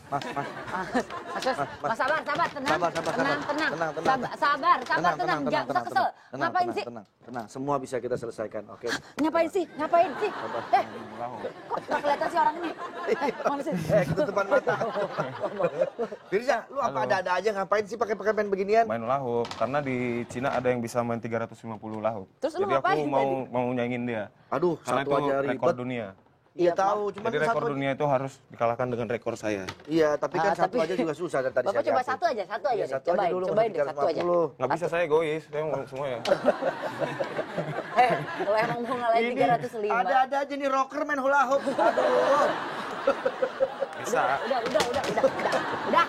Mas. Mas, sabar, tenang. Sabar, jangan usah kesel. Ngapain sih? Tenang, semua bisa kita selesaikan, oke? Ngapain sih? Kok nggak kelihatan sih orang ini? Mana sih? Ketutupan mata. Firza, lu apa ada-ada aja ngapain sih pakai main beginian? Main hula hoop, karena di Cina ada yang bisa main 350 hula hoop. Terus lu jadi ngapain aku mau nyaingin dia. Aduh, Karena satu itu aja rekor ribet. dunia. Iya tahu, cuma Jadi rekor dunia itu harus dikalahkan dengan rekor saya. Iya, tapi kan satu aja juga susah dari tadi Bapak saya coba liatin. satu aja Iya, deh. satu aja Cobain dulu, deh, satu aja. 350. Nggak bisa, saya egois, saya mau semua ya. Kalau emang mau ngalahin 305. Ada aja nih rocker main hula hoop. Aduh. Bisa. Udah.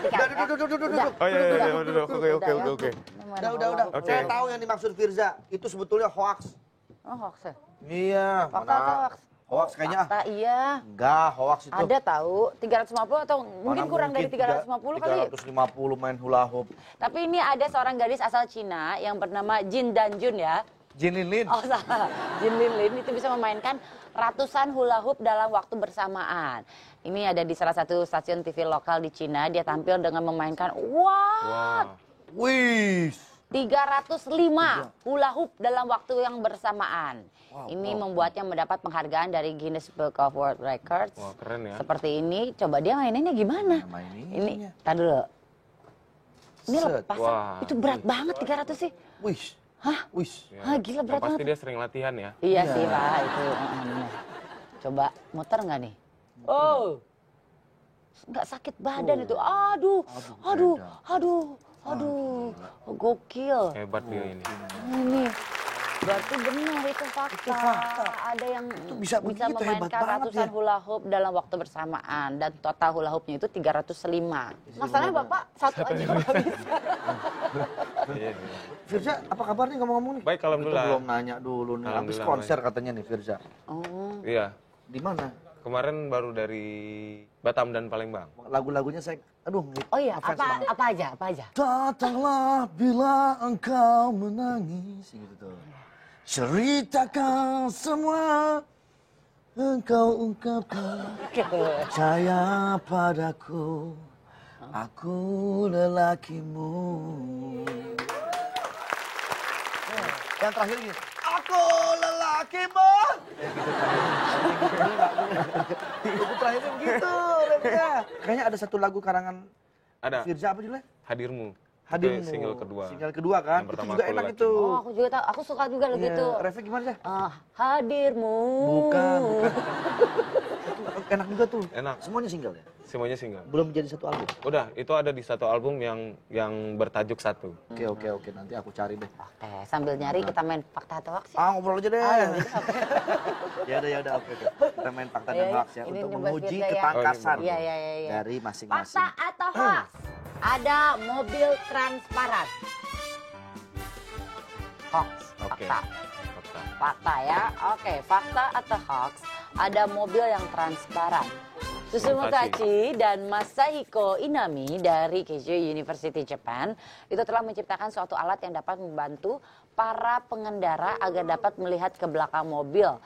Tikat. Duduk. Oh iya, oke. Udah. Oke. Saya tahu yang dimaksud Firza, itu sebetulnya hoax. Oh, hoax ya? Iya, Fakta atau hoax? Hoax kayaknya. Fakta iya. Enggak, hoax itu. Ada tahu 350 atau mungkin kurang dari 350 kali. 350 main hula hoop. Tapi ini ada seorang gadis asal Cina yang bernama Jin Danjun ya. Jin Lin. Oh salah, Jin Lin itu bisa memainkan ratusan hula hoop dalam waktu bersamaan. Ini ada di salah satu stasiun TV lokal di Cina. Dia tampil dengan memainkan Wih. 305 hula hoop dalam waktu yang bersamaan. Ini membuatnya mendapat penghargaan dari Guinness Book of World Records. Wah, keren ya. Seperti ini. Coba dia maininnya gimana? Ini, tar dulu. Ini lepas. Itu berat banget 300 sih. Wih. Hah? Wih. Hah, gila berat Pasti banget. dia sering latihan ya. Iya sih Pak, itu. Bener. Coba muter nggak nih? Oh, nggak sakit badan itu. Aduh, gokil. Hebat dia ini. Ini berarti benar itu fakta. Ada yang bisa begitu, hebat memainkan banget ratusan ya. hula hoop dalam waktu bersamaan dan total hula hoopnya itu 305. Masalahnya Bapak satu aja nggak bisa. Iya. Firza, apa kabar nih ngomong-ngomong nih? Baik, alhamdulillah. Kita belum nanya dulu nih. Habis Alhamdulillah, konser katanya nih Firza. Oh, Iya. Di mana? Kemarin baru dari Batam dan Palembang. Lagu-lagunya saya, aduh. oh iya, ngefans banget. apa aja? Datanglah bila engkau menangis, gitu tuh. Ceritakan semua engkau ungkapkan. Percaya padaku, aku lelakimu. Yang terakhir gini, aku lelakimu. Lagu terakhirnya begitu, refnya. Kayaknya ada satu lagu karangan Ada Firza apa judulnya? Hadirmu. Hadirmu. Itu single kedua. Single kedua kan? Yang Itu pertama juga aku enak lagi. itu. Oh, aku juga tahu. Aku suka juga lagu itu. Refnya gimana sih? Hadirmu. Bukan. Itu enak juga tuh. Enak. Semuanya single ya? Semuanya single. Belum jadi satu album? Udah, itu ada di satu album yang bertajuk Satu. Oke. Nanti aku cari deh. Oke, sambil nyari kita main fakta atau hoax ya? Ngobrol aja deh. Ya udah, Ya udah, oke. Kita main fakta Iya, dan iya. hoax ya. Ini Untuk buat menguji Firza ya. ketangkasan Iya. dari masing-masing. Fakta atau hoax? Ada mobil transparan. Hoax. Oke. Fakta. Fakta. Fakta ya. Oke, fakta atau hoax? Ada mobil yang transparan. Susumu Tachi dan Masahiko Inami dari Keio University Japan itu telah menciptakan suatu alat yang dapat membantu para pengendara agar dapat melihat ke belakang mobil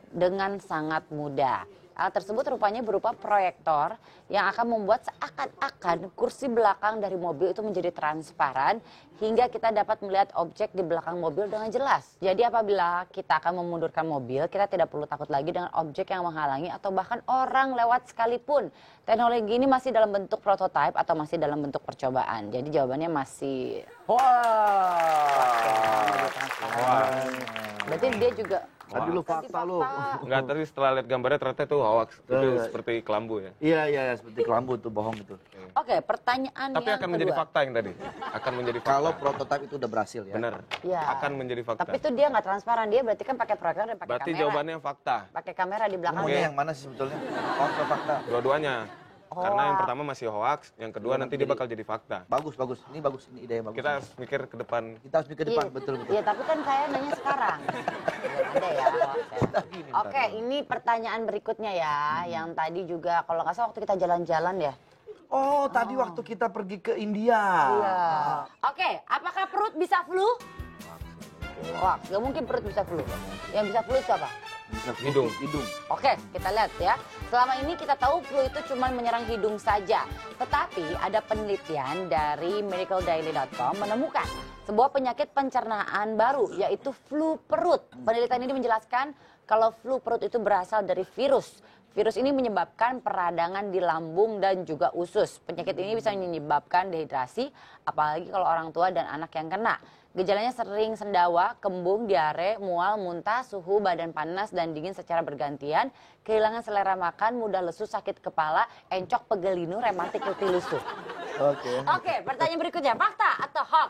dengan sangat mudah. Alat tersebut rupanya berupa proyektor yang akan membuat seakan-akan kursi belakang dari mobil itu menjadi transparan hingga kita dapat melihat objek di belakang mobil dengan jelas. Jadi apabila kita akan memundurkan mobil, kita tidak perlu takut lagi dengan objek yang menghalangi atau bahkan orang lewat sekalipun. Teknologi ini masih dalam bentuk prototipe atau masih dalam bentuk percobaan. Jadi jawabannya masih berarti dia juga Tadi lu fakta lu. Enggak, tadi setelah lihat gambarnya ternyata itu hoax. Itu seperti kelambu ya. Iya, seperti kelambu tuh, bohong itu. Oke, pertanyaan Tapi yang akan kedua. menjadi fakta yang tadi. Akan menjadi fakta. Kalau prototipe itu udah berhasil ya. Benar. Ya. Akan menjadi fakta. Tapi itu dia nggak transparan, dia berarti kan pakai proyektor dan pakai Berarti kamera. jawabannya fakta. Pakai kamera di belakang. Maunya yang mana sih sebetulnya? Hoax atau fakta? Dua-duanya. Karena yang Hoax. pertama masih hoax, yang kedua nanti dia bakal jadi fakta. Bagus. Ini bagus. Ini ide yang bagus. Kita harus mikir ke depan. Kita harus mikir ke depan, betul. Iya, tapi kan saya nanya sekarang. Belum ada ya hoaxnya. Oke, ini pertanyaan berikutnya ya, yang tadi juga kalau nggak salah waktu kita jalan-jalan ya. Oh, tadi waktu kita pergi ke India. Iya. Oke, apakah perut bisa flu? Hoax, nggak mungkin perut bisa flu. Yang bisa flu siapa? Hidung. Oke, kita lihat ya. Selama ini kita tahu flu itu cuma menyerang hidung saja. Tetapi ada penelitian dari medicaldaily.com menemukan sebuah penyakit pencernaan baru, yaitu flu perut. Penelitian ini menjelaskan kalau flu perut itu berasal dari virus. Virus ini menyebabkan peradangan di lambung dan juga usus. Penyakit ini bisa menyebabkan dehidrasi, apalagi kalau orang tua dan anak yang kena. Gejalanya sering sendawa, kembung, diare, mual, muntah, suhu badan panas dan dingin secara bergantian, kehilangan selera makan, mudah lesu, sakit kepala, encok, pegel linu, rematik, letih lusuh. Oke, pertanyaan berikutnya, fakta atau hoax?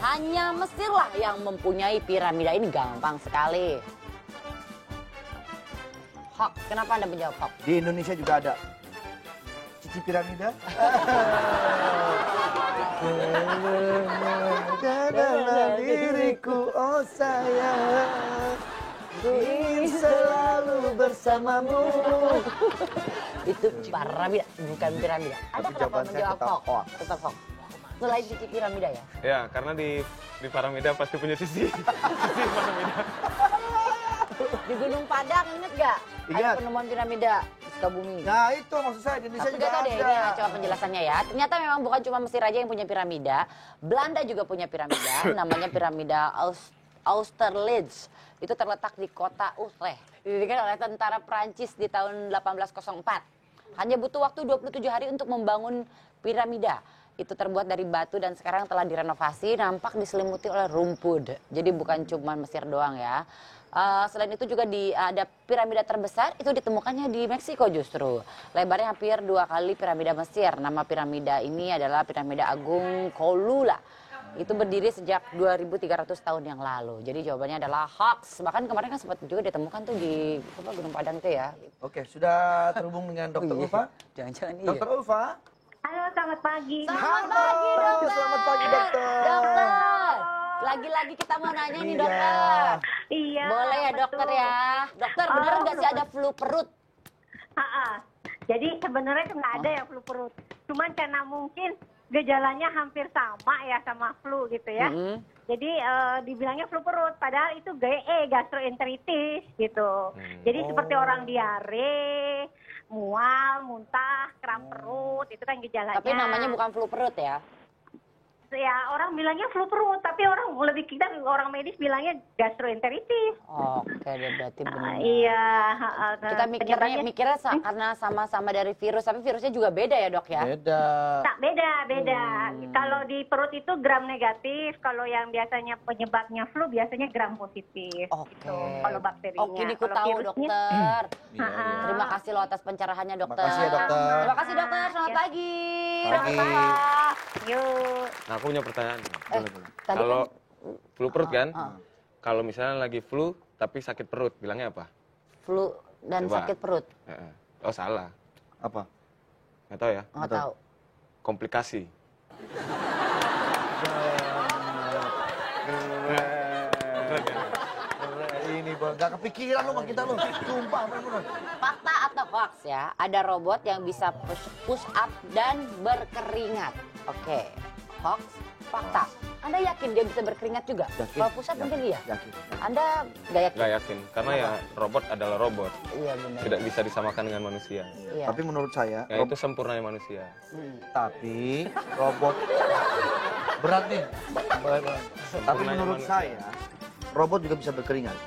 Hanya Mesirlah yang mempunyai piramida, ini gampang sekali. Hoax, kenapa Anda menjawab hoax? Di Indonesia juga ada. Cici piramida. Dalam diriku, oh sayang, ku ingin selalu bersamamu. Itu piramida, bukan piramida. Anda Tapi kenapa jawaban saya menjawab tetap hoax. Tetap hoax. Selain cici piramida ya? Ya, karena di piramida pasti punya sisi. Sisi piramida. Di Gunung Padang inget gak? Ada Ingat. penemuan piramida di Sukabumi. Nah itu maksud saya, di Indonesia Tapi juga gak tahu deh, ada. ini coba penjelasannya ya. Ternyata memang bukan cuma Mesir aja yang punya piramida. Belanda juga punya piramida, namanya piramida Austerlitz. Itu terletak di kota Utrecht. Didirikan oleh tentara Prancis di tahun 1804. Hanya butuh waktu 27 hari untuk membangun piramida. Itu terbuat dari batu dan sekarang telah direnovasi, nampak diselimuti oleh rumput. Jadi bukan cuma Mesir doang ya. Selain itu juga ada piramida terbesar, itu ditemukannya di Meksiko justru. Lebarnya hampir 2 kali piramida Mesir. Nama piramida ini adalah Piramida Agung Kolula. Itu berdiri sejak 2300 tahun yang lalu. Jadi jawabannya adalah hoax. Bahkan kemarin kan sempat juga ditemukan tuh di Gunung Padang itu ya. Oke, sudah terhubung dengan Dr. Ulfa. Jangan-jangan iya. Dr. Ulfa. Halo, selamat pagi. Selamat pagi, dokter. Selamat pagi, dokter. Dokter, lagi-lagi kita mau nanya nih, Iya. dokter. Iya. Boleh ya, dokter betul. ya. Dokter, bener nggak sih ada flu perut? Jadi sebenarnya nggak ada ya flu perut. Cuman karena mungkin gejalanya hampir sama ya sama flu gitu ya. Jadi dibilangnya flu perut, padahal itu GE, gastroenteritis gitu. Jadi seperti orang diare, mual, muntah, kram perut, itu kan gejalanya. Tapi namanya bukan flu perut ya? Ya orang bilangnya flu perut, tapi orang medis bilangnya gastroenteritis. Oke, berarti benar. Iya. Kita mikirnya karena sama-sama dari virus, tapi virusnya juga beda ya, dok ya? Beda. Tak beda. Kalau di perut itu gram negatif, kalau yang biasanya penyebabnya flu biasanya gram positif. Oke. Gitu, kalau bakterinya. Oke, ini ku Kalau tahu, virusnya- dokter. Iya. Terima kasih loh atas pencerahannya, dokter. Makasih ya, dokter. Terima kasih, dokter. Selamat Ya. pagi. Pagi. Dokter. Yuk. Nah, aku punya pertanyaan. Boleh. Tadi Kalau kan flu perut kan, Ah. kalau misalnya lagi flu tapi sakit perut, bilangnya apa? flu dan Coba. sakit perut. Oh, salah. Apa? Nggak tahu ya. Nggak Betul. tahu. Komplikasi. Ini bang, gak kepikiran lu sama kita lu. Sumpah, bener-bener. Fakta atau hoax ya, ada robot yang bisa push up dan berkeringat. Oke, hoax, fakta. Anda yakin dia bisa berkeringat juga? Yakin. Kalau push up mungkin iya. Yakin. Anda nggak yakin? Nggak yakin, karena ya robot adalah robot. Iya benar. Tidak bisa disamakan dengan manusia. Iya. Tapi menurut saya, Ya itu sempurnanya manusia. tapi robot berat nih. Tapi Sempurnanya menurut manusia. saya, robot juga bisa berkeringat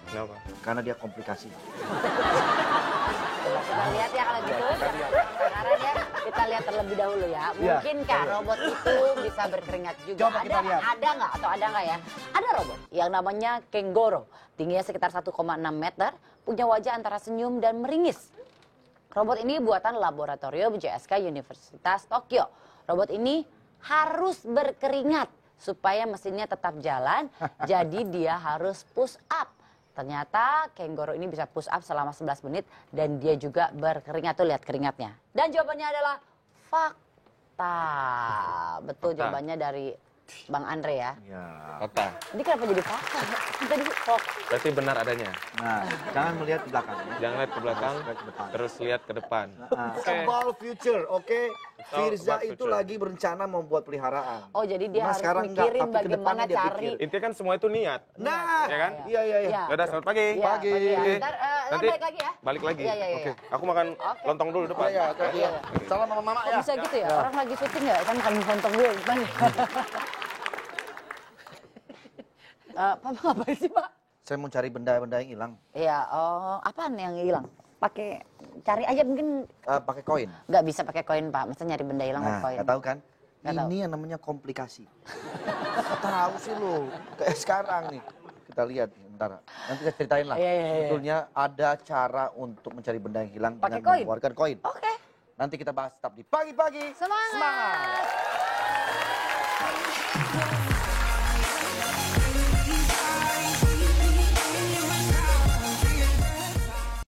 Kenapa? karena dia komplikasi. Kita lihat ya kalau gitu. Sekarang ya kita lihat terlebih dahulu ya. Iya, Mungkinkah iya. robot itu bisa berkeringat juga? Coba kita lihat. Ada nggak atau ada nggak ya? Ada robot yang namanya Kengoro. Tingginya sekitar 1,6 meter, punya wajah antara senyum dan meringis. Robot ini buatan laboratorium JSK Universitas Tokyo. Robot ini harus berkeringat supaya mesinnya tetap jalan, jadi dia harus push up. Ternyata Kengoro ini bisa push up selama 11 menit dan dia juga berkeringat. Tuh lihat keringatnya. Dan jawabannya adalah fakta. Betul Fakta. jawabannya dari Bang Andre ya. Ya. Fakta. Ini kenapa jadi fakta? Kan tadi hoax. Berarti benar adanya. Nah, jangan melihat ke belakang. Ya. Jangan lihat ke belakang, Lihat ke depan. terus lihat ke depan. It's about future, oke? Firza about itu future. lagi berencana membuat peliharaan. Oh jadi dia Cuma harus sekarang enggak, mikirin tapi ke bagaimana depannya dia cari. pikir. Intinya kan semua itu niat. Nah, Ya kan? iya. Iya. Yaudah, selamat pagi. Iya, Pagi. ya. Ntar, Nanti balik lagi ya. Balik lagi. Iya, iya, iya. Oke. Aku makan Oke. lontong dulu depan. Iya, iya. Salam sama mama Kok ya. bisa gitu ya? Orang lagi syuting ya, kan makan lontong dulu depan. Papa ngapain sih, Pak? Saya mau cari benda-benda yang hilang. Iya, oh, apaan yang hilang? Pakai cari aja mungkin Pakai koin. nggak bisa pakai koin, Pak. Masa nyari benda hilang Nah, pakai koin? nggak tahu kan? Nggak tahu. Ini yang namanya komplikasi. Nggak tahu sih lo. Kayak sekarang nih. Kita lihat bentar. Nanti saya ceritain lah. Iya. Sebetulnya ada cara untuk mencari benda yang hilang Pakai dengan koin? mengeluarkan koin. Oke. Nanti kita bahas tetap di pagi-pagi. Semangat.